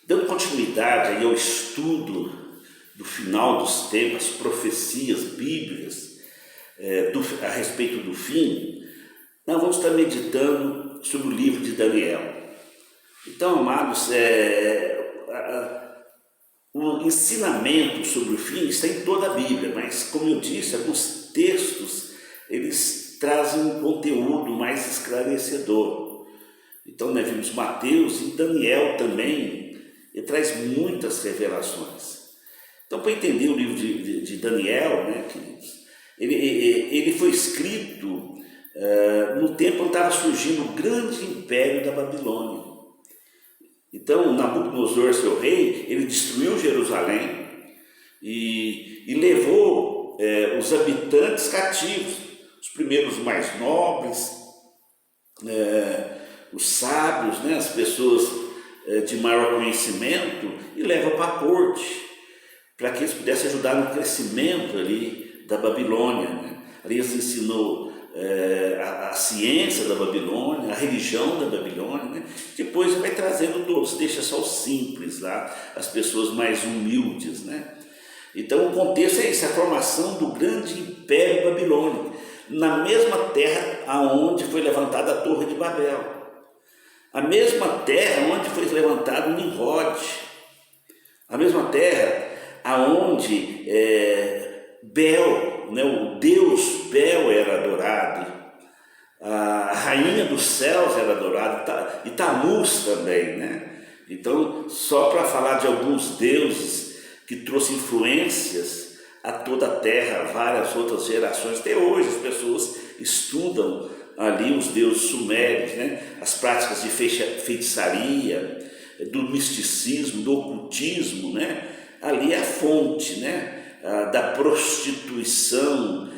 Dando continuidade aí ao estudo do final dos tempos, profecias bíblicas a respeito do fim, nós vamos estar meditando sobre o livro de Daniel. Então, amados, o ensinamento sobre o fim está em toda a Bíblia, mas, como eu disse, alguns textos eles trazem um conteúdo mais esclarecedor. Então, nós vimos Mateus e Daniel também, ele traz muitas revelações. Então, para entender o livro de Daniel, né, queridos, ele foi escrito no tempo onde estava surgindo o grande império da Babilônia. Então, Nabucodonosor, seu rei, ele destruiu Jerusalém e levou os habitantes cativos, os primeiros mais nobres, os sábios, né, as pessoas de maior conhecimento, e leva para a corte, para que eles pudessem ajudar no crescimento ali da Babilônia, né? Ali eles ensinou a ciência da Babilônia, a religião da Babilônia, né? Depois ele vai trazendo todos, deixa só os simples lá, as pessoas mais humildes, né? Então o contexto é isso, a formação do grande império babilônico, na mesma terra aonde foi levantada a Torre de Babel. A mesma terra onde foi levantado Nimrod, a mesma terra aonde Bel, né, o deus Bel era adorado, a rainha dos céus era adorada, e Tamuz também, né? Então, só para falar de alguns deuses que trouxeram influências a toda a terra, várias outras gerações, até hoje as pessoas estudam ali os deuses sumérios, né? As práticas de feitiçaria, do misticismo, do ocultismo, né? Ali é a fonte, né? Da prostituição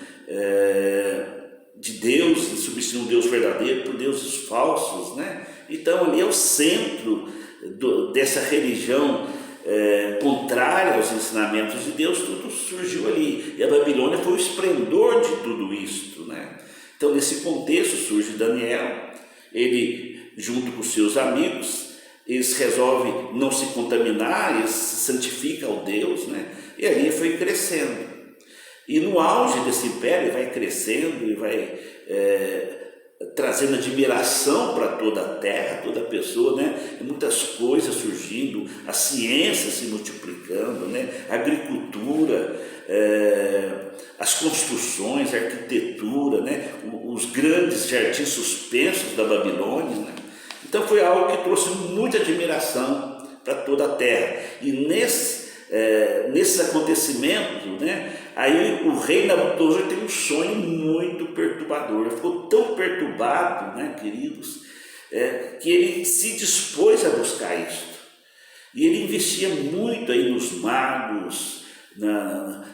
de deuses, substituindo um Deus verdadeiro por deuses falsos, né? Então ali é o centro dessa religião contrária aos ensinamentos de Deus, tudo surgiu ali, e a Babilônia foi o esplendor de tudo isto, né? Então, nesse contexto surge Daniel, ele, junto com seus amigos, eles resolvem não se contaminar, eles se santificam ao Deus, né? E ali foi crescendo. E no auge desse império, vai crescendo e vai trazendo admiração para toda a terra, toda a pessoa, né? E muitas coisas surgindo, a ciência se multiplicando, né? A agricultura, as construções, a arquitetura, né? Os grandes jardins suspensos da Babilônia, né? Então foi algo que trouxe muita admiração para toda a terra. E nesse acontecimento, né? Aí o rei Nabucodonosor tem um sonho muito perturbador. Ele ficou tão perturbado, né, queridos, que ele se dispôs a buscar isto. E ele investia muito aí nos magos,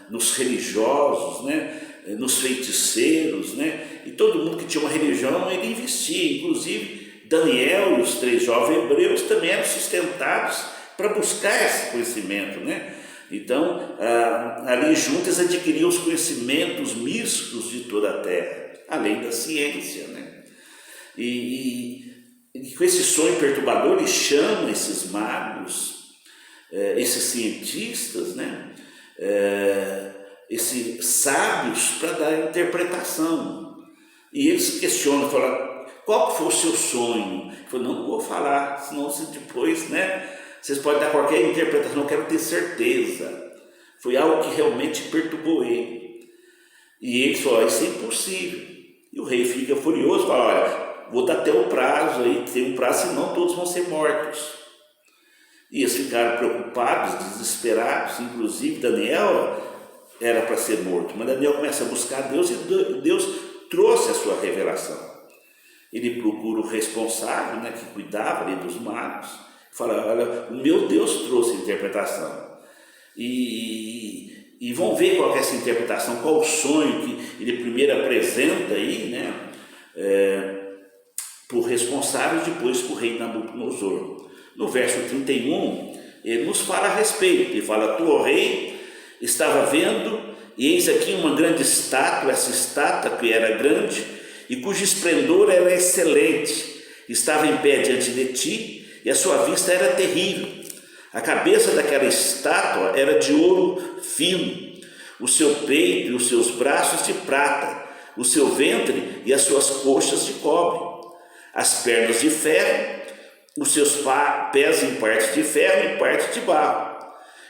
nos religiosos, né, nos feiticeiros, né, e todo mundo que tinha uma religião ele investia. Inclusive Daniel e os 3 jovens hebreus também eram sustentados para buscar esse conhecimento, né? Então, ali juntos adquiriam os conhecimentos místicos de toda a terra, além da ciência, né? E com esse sonho perturbador, ele chama esses magos, esses cientistas, né? Esses sábios para dar interpretação. E eles questionam, falam, qual foi o seu sonho? Ele falou, não vou falar, senão depois, né? Vocês podem dar qualquer interpretação, não quero ter certeza. Foi algo que realmente perturbou ele. E ele falou, isso é impossível. E o rei fica furioso, fala, olha, vou dar até o prazo aí, tem um prazo, senão todos vão ser mortos. E eles ficaram preocupados, desesperados, inclusive Daniel era para ser morto. Mas Daniel começa a buscar Deus e Deus trouxe a sua revelação. Ele procura o responsável, né, que cuidava ali dos magos, fala, olha, o meu Deus trouxe a interpretação. E vão ver qual é essa interpretação, qual o sonho que ele primeiro apresenta aí, né, para o responsável e depois para o rei Nabucodonosor. No verso 31, ele nos fala a respeito, ele fala, tu, ó rei, estava vendo, e eis aqui uma grande estátua, essa estátua que era grande, e cujo esplendor era excelente, estava em pé diante de ti, e a sua vista era terrível. A cabeça daquela estátua era de ouro fino, o seu peito e os seus braços de prata, o seu ventre e as suas coxas de cobre, as pernas de ferro, os seus pés em parte de ferro e parte de barro.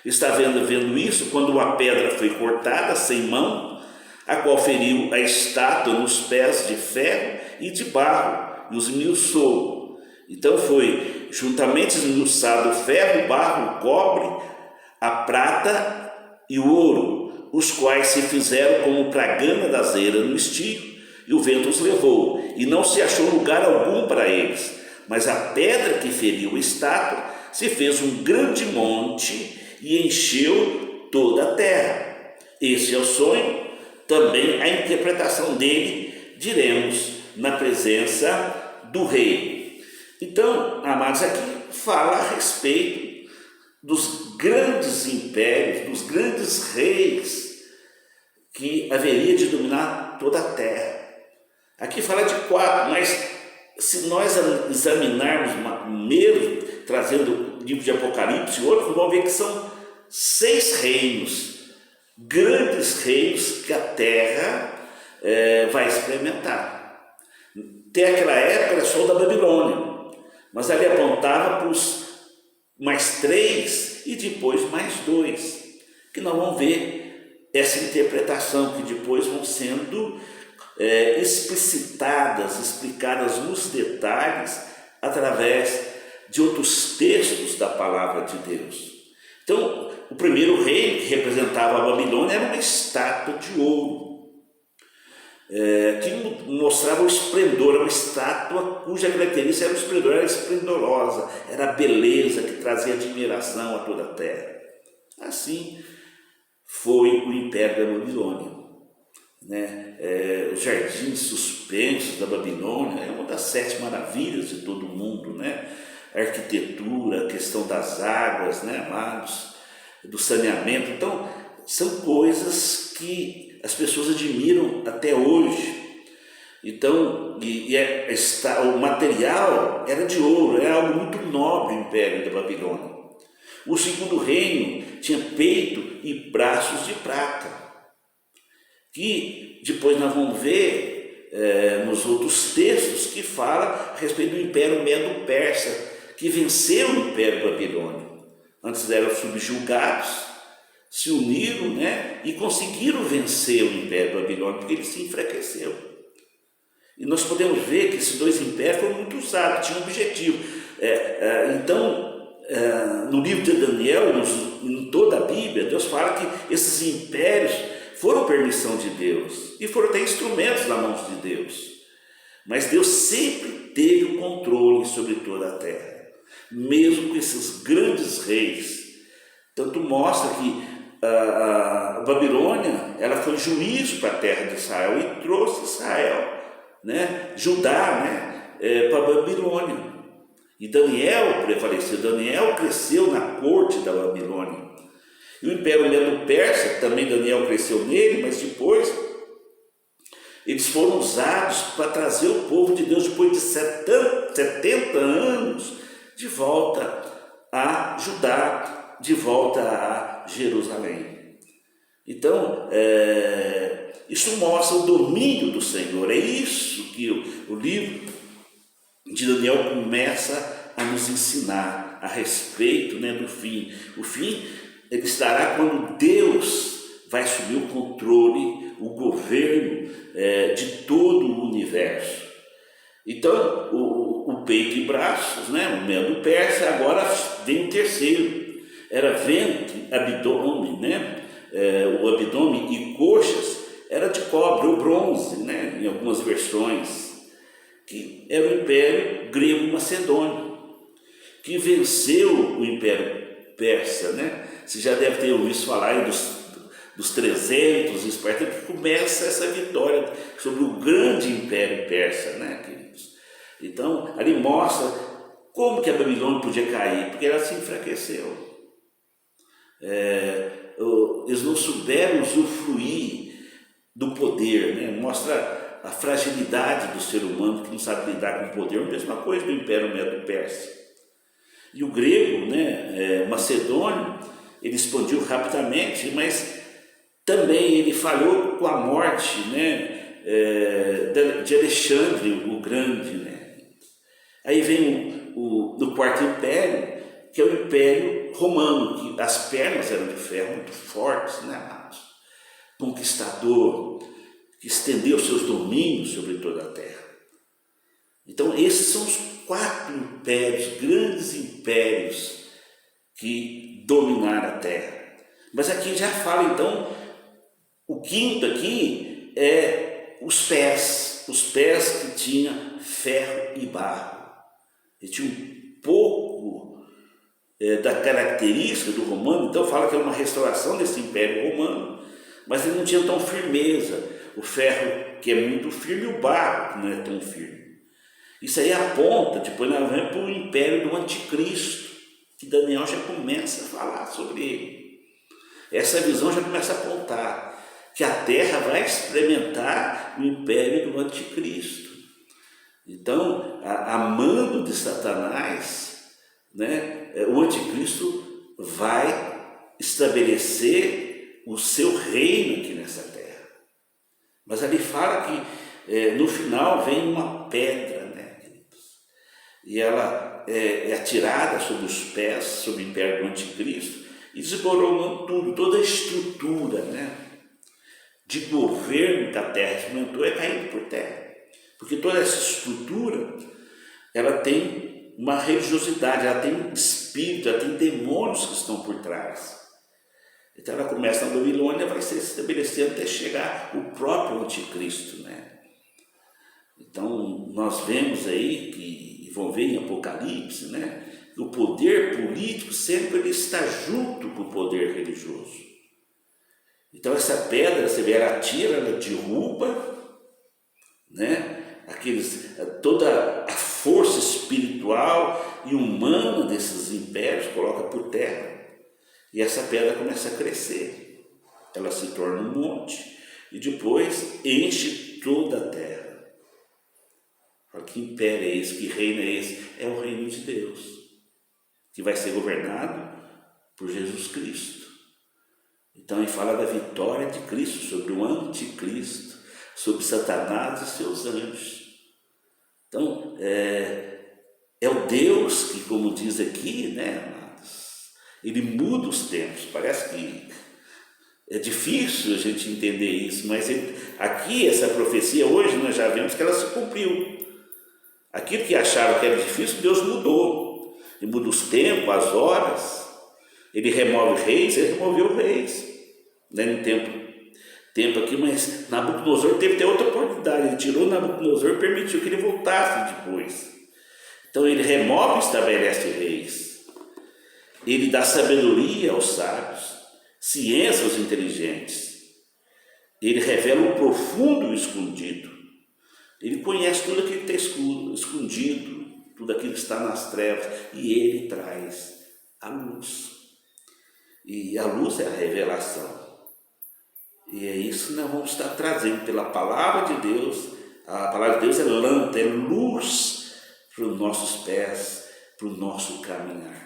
Está vendo isso quando uma pedra foi cortada sem mão, a qual feriu a estátua nos pés de ferro e de barro, e os esmiuçou. Então foi juntamente esmiuçado o ferro, o barro, o cobre, a prata e o ouro, os quais se fizeram como pragana da azeira no estio, e o vento os levou, e não se achou lugar algum para eles. Mas a pedra que feriu a estátua se fez um grande monte e encheu toda a terra. Esse é o sonho, também a interpretação dele, diremos, na presença do rei. Então, amados, aqui fala a respeito dos grandes impérios, dos grandes reis que haveria de dominar toda a terra. Aqui fala de 4, mas se nós examinarmos mesmo, trazendo o livro de Apocalipse e outros, vamos ver que são 6 reinos, grandes reinos que a terra vai experimentar. Até aquela época era só o da Babilônia, mas ali apontava para os mais 3 e depois mais 2, que nós vamos ver essa interpretação, que depois vão sendo explicitadas, explicadas nos detalhes através de outros textos da palavra de Deus. Então, o primeiro rei, que representava a Babilônia, era uma estátua de ouro, que mostrava o esplendor, uma estátua cuja característica era o esplendor, era esplendorosa, era a beleza que trazia admiração a toda a terra. Assim foi o Império da Babilônia. Os jardins suspensos da Babilônia é uma das 7 maravilhas de todo o mundo, a arquitetura, a questão das águas, amados, do saneamento. Então, são coisas que as pessoas admiram até hoje. Então, o material era de ouro, era algo muito nobre o Império da Babilônia. O segundo reino tinha peito e braços de prata, que depois nós vamos ver nos outros textos que fala a respeito do Império Medo-Persa, que venceu o Império Babilônico. Antes eram subjugados, se uniram, e conseguiram vencer o Império Babilônico, porque ele se enfraqueceu. E nós podemos ver que esses 2 impérios foram muito usados, tinham um objetivo. No livro de Daniel, em toda a Bíblia, Deus fala que esses impérios foram permissão de Deus e foram até instrumentos na mão de Deus. Mas Deus sempre teve o controle sobre toda a terra, mesmo com esses grandes reis. Tanto mostra que a Babilônia, ela foi juízo para a terra de Israel e trouxe Israel, Judá, para a Babilônia. E Daniel prevaleceu, Daniel cresceu na corte da Babilônia. E o Império Medo-Persa, também Daniel cresceu nele, mas depois eles foram usados para trazer o povo de Deus, depois de 70 anos, de volta a Judá, de volta a Jerusalém. Então, isso mostra o domínio do Senhor. É isso que o livro de Daniel começa a nos ensinar a respeito do fim. O fim ele estará quando Deus vai assumir o controle, o governo de todo o universo. Então, o peito e braços, o Medo-Persa, agora vem o terceiro. Era ventre, abdômen, o abdômen e coxas era de cobre ou bronze, em algumas versões, que era o Império Grego-Macedônio, que venceu o Império Persa, Você já deve ter ouvido falar aí dos 300 espartanos, que começa essa vitória sobre o grande Império Persa, queridos? Então, ali mostra como que a Babilônia podia cair, porque ela se enfraqueceu. Eles não souberam usufruir do poder, Mostra a fragilidade do ser humano que não sabe lidar com o poder. A mesma coisa do Império Medo-Persa. E o grego, né, macedônio, ele expandiu rapidamente, mas também ele falhou com a morte, né, de Alexandre o Grande. Né? Aí vem do Quarto Império, que é o Império Romano, que as pernas eram de ferro muito fortes, né, amados? Conquistador, que estendeu seus domínios sobre toda a terra. Então esses são os 4 impérios, grandes impérios que dominaram a terra. Mas aqui já fala então, o quinto aqui é os pés que tinha ferro e barro. Ele tinha um pouco da característica do romano, então fala que é uma restauração desse império romano, mas ele não tinha tão firmeza. O ferro que é muito firme e o barro que não é tão firme. Isso aí aponta, depois nós vamos para o império do anticristo, que Daniel já começa a falar sobre ele. Essa visão já começa a apontar que a terra vai experimentar o império do anticristo. Então, a mando de Satanás, né, o anticristo vai estabelecer o seu reino aqui nessa terra. Mas ali fala que no final vem uma pedra, né, e ela é atirada sobre os pés, sobre o império do anticristo, e desmoronou tudo, toda a estrutura, né, de governo que a terra experimentou é caindo por terra. Porque toda essa estrutura, ela tem uma religiosidade, ela tem espírito, ela tem demônios que estão por trás. Então ela começa na Babilônia, vai se estabelecendo até chegar o próprio anticristo, né? Então nós vemos aí, e vão ver em Apocalipse, né? O poder político sempre ele está junto com o poder religioso. Então essa pedra, você vê, ela tira, ela derruba, né? Toda a força espiritual e humana desses impérios coloca por terra. E essa pedra começa a crescer. Ela se torna um monte e depois enche toda a terra. Fala, que império é esse? Que reino é esse? É o reino de Deus, que vai ser governado por Jesus Cristo. Então ele fala da vitória de Cristo sobre o anticristo, sobre Satanás e seus anjos. Então é o Deus que, como diz aqui, né, amados, ele muda os tempos. Parece que é difícil a gente entender isso, mas aqui essa profecia hoje nós já vemos que ela se cumpriu. Aquilo que acharam que era difícil, Deus mudou. Ele muda os tempos, as horas. Ele remove reis, ele removeu reis. Né, no tempo aqui, mas Nabucodonosor teve até outra oportunidade. Ele tirou Nabucodonosor e permitiu que ele voltasse depois. Então ele remove e estabelece reis. Ele dá sabedoria aos sábios, ciência aos inteligentes. Ele revela o profundo e o escondido. Ele conhece tudo aquilo que está escondido, tudo aquilo que está nas trevas, e ele traz a luz. E a luz é a revelação. E é isso que nós vamos estar trazendo pela palavra de Deus. A palavra de Deus é lâmpada, é luz para os nossos pés, para o nosso caminhar.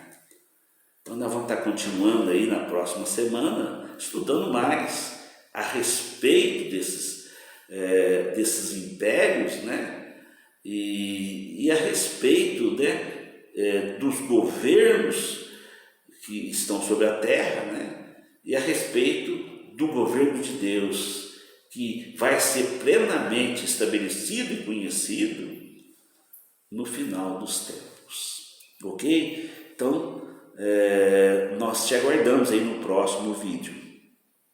Então nós vamos estar continuando aí na próxima semana, estudando mais a respeito desses impérios, né? E a respeito, né, dos governos que estão sobre a terra, né? E a respeito do governo de Deus, que vai ser plenamente estabelecido e conhecido no final dos tempos. Ok? Então, nós te aguardamos aí no próximo vídeo.